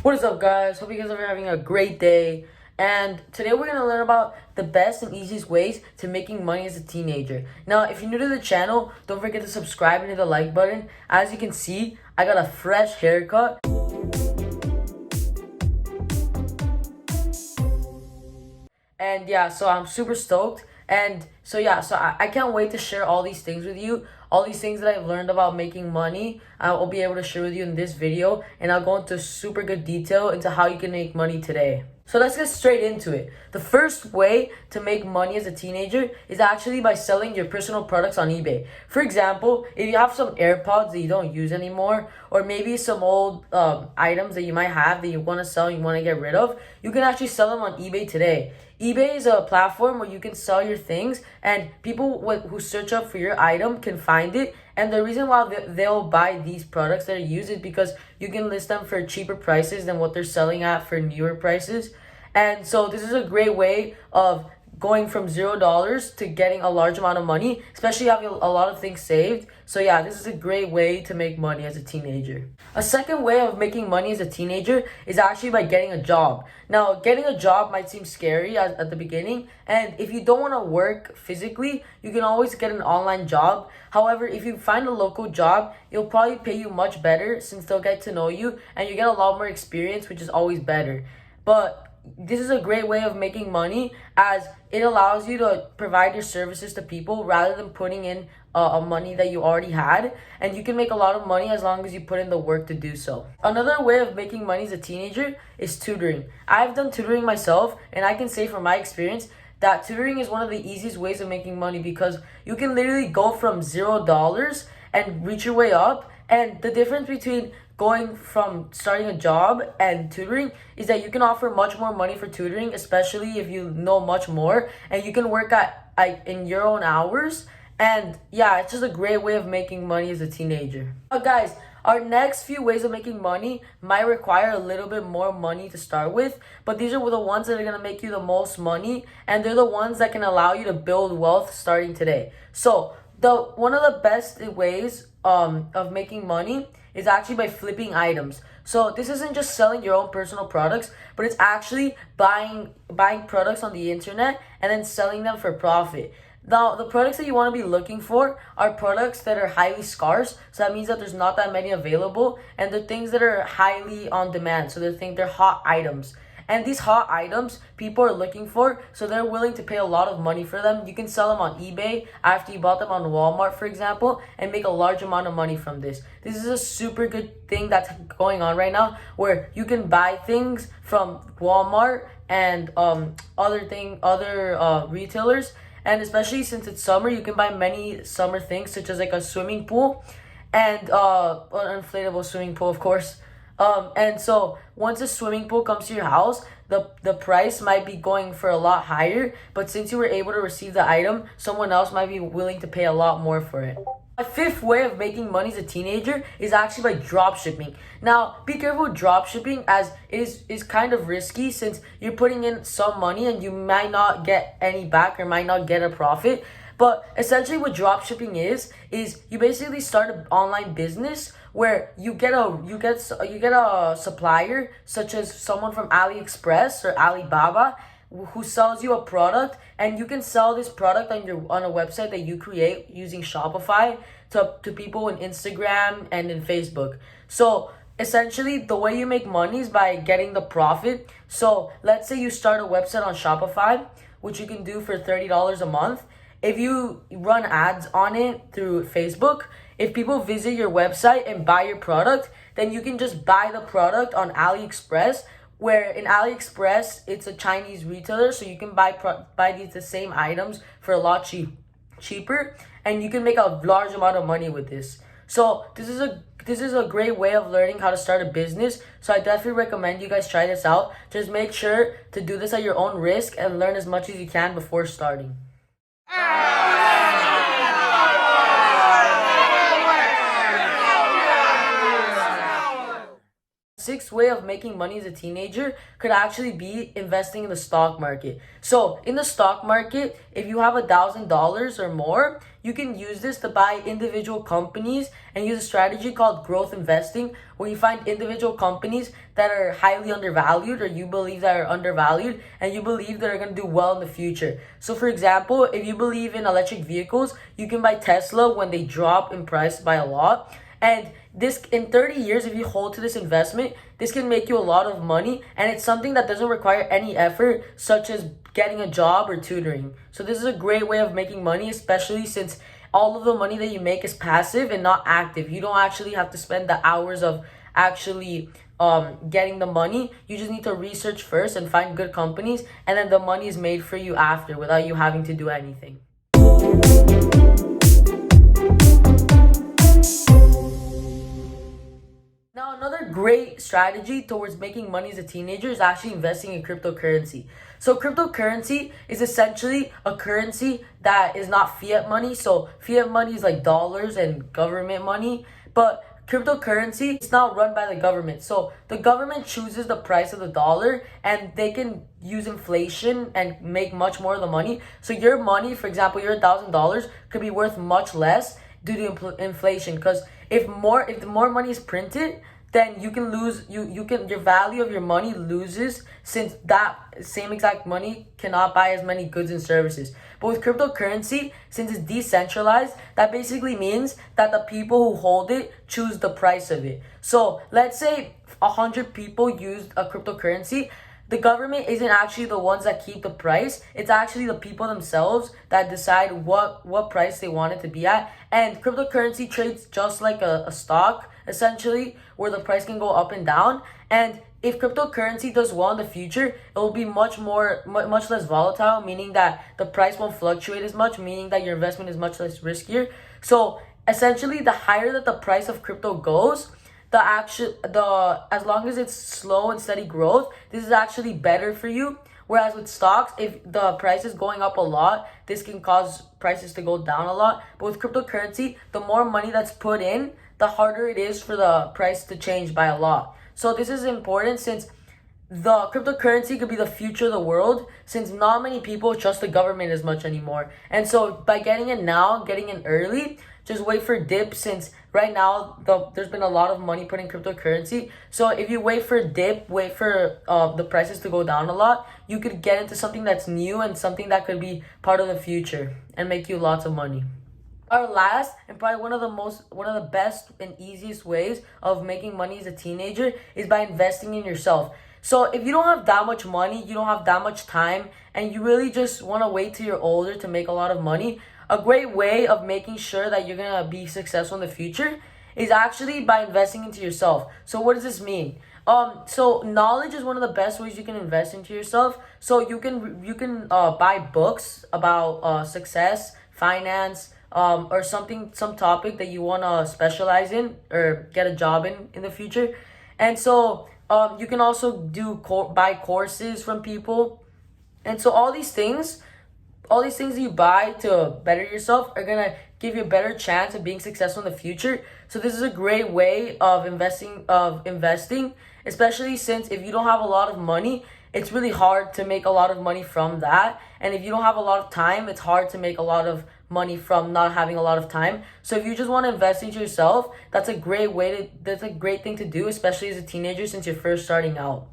What is up, guys? Hope you guys are having a great day. And today we're going to learn about the best and easiest ways to making money as a teenager. Now, if you're new to the channel, don't forget to subscribe and hit the like button. As you can see, I got a fresh haircut. And yeah, so I'm super stoked. And so I can't wait to share all these things with you. All these things that I've learned about making money, I'll be able to share with you in this video. And I'll go into super good detail into how you can make money today. So let's get straight into it. The first way to make money as a teenager is actually by selling your personal products on eBay. For example, if you have some AirPods that you don't use anymore, or maybe some old items that you might have that you want to sell and you want to get rid of, you can actually sell them on eBay today. eBay is a platform where you can sell your things and people who search up for your item can find it. And the reason why they'll buy these products that are used is because you can list them for cheaper prices than what they're selling at for newer prices. And so this is a great way of going from $0 to getting a large amount of money, especially having a lot of things saved. So yeah, this is a great way to make money as a teenager. A second way of making money as a teenager is actually by getting a job. Now, getting a job might seem scary at the beginning, and if you don't want to work physically, you can always get an online job. However, if you find a local job, it'll probably pay you much better since they'll get to know you and you get a lot more experience, which is always better. But this is a great way of making money as it allows you to provide your services to people rather than putting in money that you already had, and you can make a lot of money as long as you put in the work to do so. Another way of making money as a teenager is tutoring. I've done tutoring myself, and I can say from my experience that tutoring is one of the easiest ways of making money because you can literally go from $0 and reach your way up. And the difference between going from starting a job and tutoring is that you can offer much more money for tutoring, especially if you know much more, and you can work in your own hours. And yeah, it's just a great way of making money as a teenager. But guys, our next few ways of making money might require a little bit more money to start with, but these are the ones that are going to make you the most money, and they're the ones that can allow you to build wealth starting today. So one of the best ways of making money is actually by flipping items. So this isn't just selling your own personal products, but it's actually buying products on the internet and then selling them for profit. Now, the products that you want to be looking for are products that are highly scarce. So that means that there's not that many available, and they're things that are highly on demand. So they're hot items. And these hot items people are looking for, so they're willing to pay a lot of money for them. You can sell them on eBay after you bought them on Walmart, for example, and make a large amount of money from this. This is a super good thing that's going on right now, where you can buy things from Walmart and other retailers. And especially since it's summer, you can buy many summer things, such as like a swimming pool and an inflatable swimming pool, of course. And so once a swimming pool comes to your house, the price might be going for a lot higher, but since you were able to receive the item, someone else might be willing to pay a lot more for it. My fifth way of making money as a teenager is actually by dropshipping. Now, be careful with dropshipping as it is kind of risky since you're putting in some money and you might not get any back or might not get a profit. But essentially what dropshipping is you basically start an online business where you get a supplier, such as someone from AliExpress or Alibaba, who sells you a product, and you can sell this product on a website that you create using Shopify to people in Instagram and in Facebook. So essentially the way you make money is by getting the profit. So let's say you start a website on Shopify, which you can do for $30 a month. If you run ads on it through Facebook, if people visit your website and buy your product, then you can just buy the product on AliExpress, where in AliExpress, it's a Chinese retailer, so you can buy the same items for a lot cheaper, and you can make a large amount of money with this. So this is a great way of learning how to start a business. So I definitely recommend you guys try this out. Just make sure to do this at your own risk and learn as much as you can before starting. Sixth way of making money as a teenager could actually be investing in the stock market. So in the stock market, if you have $1,000 or more, you can use this to buy individual companies and use a strategy called growth investing, where you find individual companies that are highly undervalued, or you believe that are undervalued, and you believe that are going to do well in the future. So for example, if you believe in electric vehicles, you can buy Tesla when they drop in price by a lot. And this, in 30 years, if you hold to this investment, this can make you a lot of money, and it's something that doesn't require any effort, such as getting a job or tutoring. So this is a great way of making money, especially since all of the money that you make is passive and not active. You don't actually have to spend the hours of actually getting the money. You just need to research first and find good companies, and then the money is made for you after without you having to do anything. Now, another great strategy towards making money as a teenager is actually investing in cryptocurrency. So cryptocurrency is essentially a currency that is not fiat money. So fiat money is like dollars and government money, but cryptocurrency is not run by the government. So the government chooses the price of the dollar, and they can use inflation and make much more of the money. So your money, for example, your $1,000 could be worth much less due to inflation, because if the more money is printed, then you can lose, your value of your money loses, since that same exact money cannot buy as many goods and services. But with cryptocurrency, since it's decentralized, that basically means that the people who hold it choose the price of it. So let's say 100 people used a cryptocurrency. The government isn't actually the ones that keep the price. It's actually the people themselves that decide what price they want it to be at. And cryptocurrency trades just like a stock, essentially, where the price can go up and down. And if cryptocurrency does well in the future, it will be much less volatile, meaning that the price won't fluctuate as much, meaning that your investment is much less riskier. So essentially, the higher that the price of crypto goes, as long as it's slow and steady growth, this is actually better for you. Whereas with stocks, if the price is going up a lot, this can cause prices to go down a lot. But with cryptocurrency, the more money that's put in, the harder it is for the price to change by a lot. So this is important, since the cryptocurrency could be the future of the world, since not many people trust the government as much anymore. And so by getting in now, getting in early, just wait for dip, since right now there's been a lot of money put in cryptocurrency. So if you wait for a dip, wait for the prices to go down a lot, you could get into something that's new and something that could be part of the future and make you lots of money. Our last and probably one of the best and easiest ways of making money as a teenager is by investing in yourself. So if you don't have that much money, you don't have that much time, and you really just want to wait till you're older to make a lot of money, a great way of making sure that you're going to be successful in the future is actually by investing into yourself. So what does this mean? So knowledge is one of the best ways you can invest into yourself. So you can buy books about success, finance, or some topic that you want to specialize in or get a job in the future. And so you can also buy courses from people. And so all these things that you buy to better yourself are gonna give you a better chance of being successful in the future. So this is a great way of investing, especially since if you don't have a lot of money, it's really hard to make a lot of money from that. And if you don't have a lot of time, it's hard to make a lot of money from not having a lot of time. So if you just want to invest into yourself, that's a great thing to do, especially as a teenager, since you're first starting out.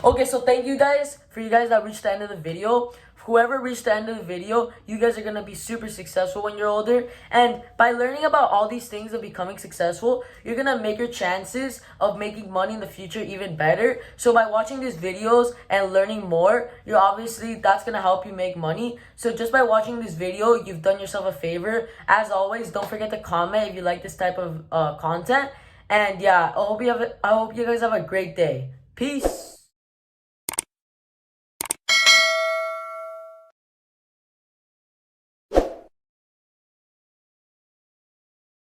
Okay, so thank you guys for you guys that reached the end of the video. Whoever reached the end of the video, you guys are going to be super successful when you're older. And by learning about all these things of becoming successful, you're going to make your chances of making money in the future even better. So by watching these videos and learning more, that's going to help you make money. So just by watching this video, you've done yourself a favor. As always, don't forget to comment if you like this type of content. And yeah, I hope you guys have a great day. Peace.